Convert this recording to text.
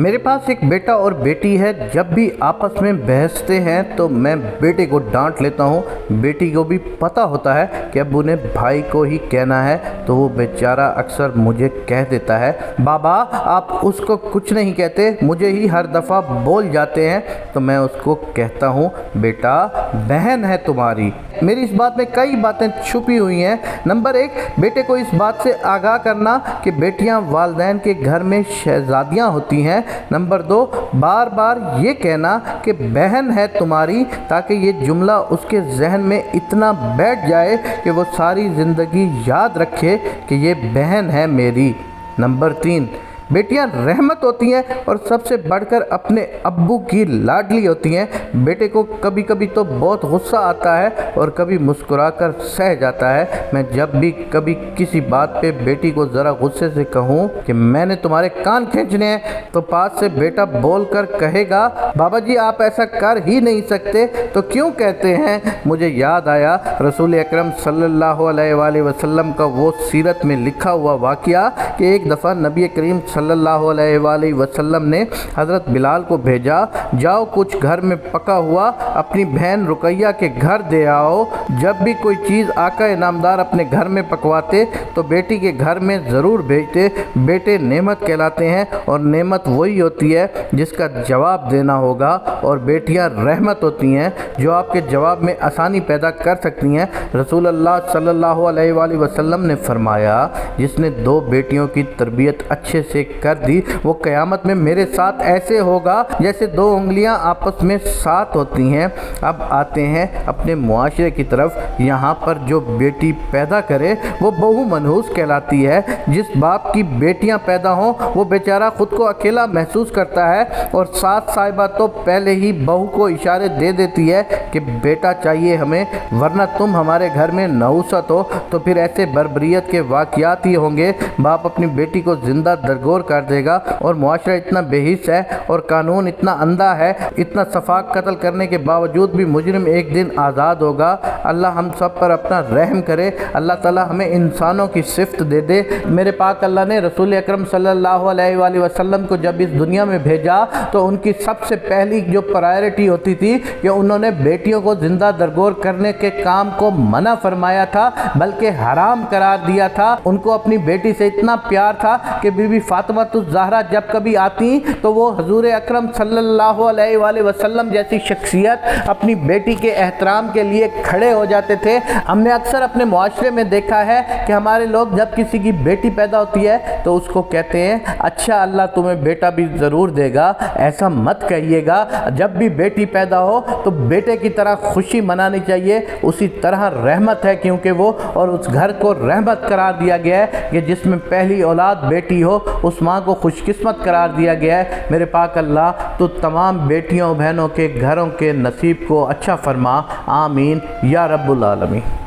میرے پاس ایک بیٹا اور بیٹی ہے۔ جب بھی آپس میں بحثتے ہیں تو میں بیٹے کو ڈانٹ لیتا ہوں۔ بیٹی کو بھی پتہ ہوتا ہے کہ ابو نے بھائی کو ہی کہنا ہے تو وہ بیچارہ اکثر مجھے کہہ دیتا ہے، بابا آپ اس کو کچھ نہیں کہتے، مجھے ہی ہر دفعہ بول جاتے ہیں۔ تو میں اس کو کہتا ہوں، بیٹا بہن ہے تمہاری۔ میری اس بات میں کئی باتیں چھپی ہوئی ہیں۔ نمبر 1، بیٹے کو اس بات سے آگاہ کرنا کہ بیٹیاں والدین کے گھر میں شہزادیاں ہوتی ہیں۔ نمبر 2، بار بار یہ کہنا کہ بہن ہے تمہاری، تاکہ یہ جملہ اس کے ذہن میں اتنا بیٹھ جائے کہ وہ ساری زندگی یاد رکھے کہ یہ بہن ہے میری۔ نمبر 3، بیٹیاں رحمت ہوتی ہیں اور سب سے بڑھ کر اپنے ابو کی لاڈلی ہوتی ہیں۔ بیٹے کو کبھی کبھی تو بہت غصہ آتا ہے اور کبھی مسکرا کر سہ جاتا ہے۔ میں جب بھی کبھی کسی بات پہ بیٹی کو ذرا غصے سے کہوں کہ میں نے تمہارے کان کھینچنے ہیں، تو پاس سے بیٹا بول کر کہے گا، بابا جی آپ ایسا کر ہی نہیں سکتے تو کیوں کہتے ہیں؟ مجھے یاد آیا رسول اکرم صلی اللہ علیہ وآلہ وسلم کا وہ سیرت میں لکھا ہوا واقعہ کہ ایک دفعہ نبی کریم صلی اللہ علیہ وآلہ وسلم نے حضرت بلال کو بھیجا، جاؤ کچھ گھر میں پکا ہوا اپنی بہن رقیہ کے گھر دے آؤ۔ جب بھی کوئی چیز آقا انعامدار اپنے گھر میں پکواتے تو بیٹی کے گھر میں ضرور بھیجتے۔ بیٹے نعمت کہلاتے ہیں اور نعمت وہی ہوتی ہے جس کا جواب دینا ہوگا، اور بیٹیاں رحمت ہوتی ہیں جو آپ کے جواب میں آسانی پیدا کر سکتی ہیں۔ رسول اللہ صلی اللہ علیہ وآلہ وسلم نے فرمایا، جس نے 2 بیٹیوں کی تربیت اچھے سے کر دی وہ قیامت میں میرے ساتھ ایسے ہوگا جیسے 2 انگلیاں آپس میں ساتھ ہوتی ہیں۔ اب آتے ہیں اپنے معاشرے کی طرف۔ یہاں پر جو بیٹی پیدا کرے وہ بہو منحوس کہلاتی ہے۔ جس باپ کی بیٹیاں پیدا ہوں وہ بیچارہ خود کو اکیلا محسوس کرتا ہے، اور ساتھ صاحبہ تو پہلے ہی بہو کو اشارے دے دیتی ہے کہ بیٹا چاہیے ہمیں، ورنہ تم ہمارے گھر میں نحوست ہو۔ تو پھر ایسے بربریت کے واقعات ہی ہوں گے۔ باپ اپنی بیٹی کو زندہ درگور کر دے گا، اور معاشرہ اتنا بے حس ہے اور قانون اتنا اندھا ہے، اتنا صفاق قتل کرنے کے باوجود بھی مجرم ایک دن آزاد ہوگا۔ اللہ ہم سب پر اپنا رحم کرے، اللہ تعالی ہمیں انسانوں کی صفت دے دے۔ میرے پاک اللہ نے رسول اکرم صلی اللہ علیہ وآلہ وسلم کو جب اس دنیا میں بھیجا تو ان کی سب سے پہلی جو پرائرٹی ہوتی تھی کہ انہوں نے بیٹیوں کو زندہ درگور کرنے کے کام کو منع فرمایا تھا، بلکہ حرام قرار دیا تھا۔ ان کو اپنی بیٹی سے اتنا پیار تھا کہ بی بی فاطمہ الزہرا جب کبھی آتی تو وہ حضور اکرم صلی اللہ علیہ وآلہ وسلم جیسی شخصیت اپنی بیٹی کے احترام کے لیے کھڑے ہو جاتے تھے۔ ہم نے اکثر اپنے معاشرے میں دیکھا ہے کہ ہمارے لوگ جب کسی کی بیٹی پیدا ہوتی ہے تو اس کو کہتے ہیں، اچھا اللہ تمہیں بیٹا بھی ضرور دے گا۔ ایسا مت کہیے گا، جب بھی بیٹی پیدا ہو تو بیٹے کی طرح خوشی منانی چاہیے، اسی طرح رحمت ہے کیونکہ وہ، اور اس گھر کو رحمت قرار دیا گیا ہے کہ جس میں پہلی اولاد بیٹی ہو، اس ماں کو خوش قسمت قرار دیا گیا ہے۔ میرے پاک اللہ تو تمام بیٹیوں بہنوں کے گھروں کے نصیب کو اچھا فرما، آمین یا رب العالمین۔